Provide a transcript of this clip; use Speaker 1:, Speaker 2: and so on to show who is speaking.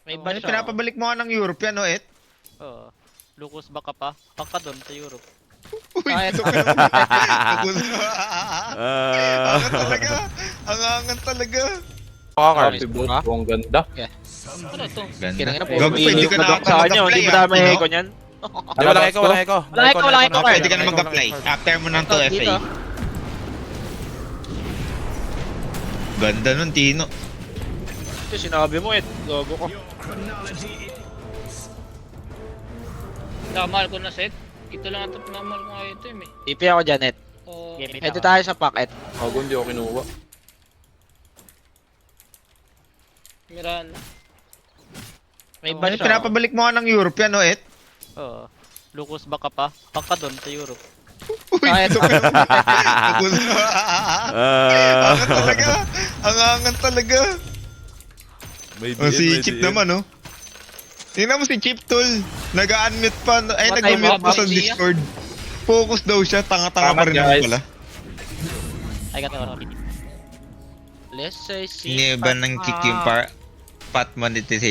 Speaker 1: May iba
Speaker 2: Ano,
Speaker 1: siya.
Speaker 2: pinapabalik mo nga ng Europe yan, no, Et?
Speaker 1: Oo. Lucas baka pa. Baka doon sa Europe.
Speaker 2: Uy,
Speaker 1: Kahit-
Speaker 2: ito ka naman. Angan talaga. Angan talaga.
Speaker 3: Pakakar.
Speaker 4: Si boss ko, ang ganda.
Speaker 1: Ano to?
Speaker 2: Ganda.
Speaker 1: Kinangina po.
Speaker 2: Gago, pwede ka na ata
Speaker 5: sa kanya,
Speaker 2: mag-apply,
Speaker 5: hindi ba dami
Speaker 2: ah,
Speaker 5: echo niyan?
Speaker 3: Di, walang echo, walang echo.
Speaker 1: Walang echo, walang echo,
Speaker 2: Oh, pwede ka na mag-apply. After mo ng
Speaker 1: Ito,
Speaker 2: 2FA.
Speaker 1: dito.
Speaker 2: Ganda nun, Tino.
Speaker 5: Ito, sinabi mo gago ko.
Speaker 6: Mahal ko na set. Ito lang ito mahal ko nga ito eh.
Speaker 5: TP ako dyan, Ed.
Speaker 6: Oh,
Speaker 5: Ito tayo sa packet.
Speaker 4: Ako hindi ako kinuha.
Speaker 6: Miran.
Speaker 1: May iba
Speaker 2: Ano,
Speaker 1: siya.
Speaker 2: pinapabalik mo nga ng Europe yan, no, Et?
Speaker 1: Oo. Lucas baka pa. Baka doon sa Europe.
Speaker 2: Uy,
Speaker 1: Kahit-
Speaker 2: ito ka naman. Angan talaga. Angan talaga.
Speaker 3: May
Speaker 2: Oh, si Chip naman, no? Tingnan mo si Chip, tol. Nag-unmute pa. Ay,
Speaker 1: Matay
Speaker 2: nag-mute
Speaker 6: mo,
Speaker 2: pa sa
Speaker 6: Pablo.
Speaker 2: Discord. Focus daw siya. Tanga-tanga pa rin
Speaker 4: Tama,
Speaker 2: naman
Speaker 4: guys.
Speaker 2: pala.
Speaker 1: Ay, gato ka. Let's say si...
Speaker 2: Hindi ba nang kick yung pot monetization?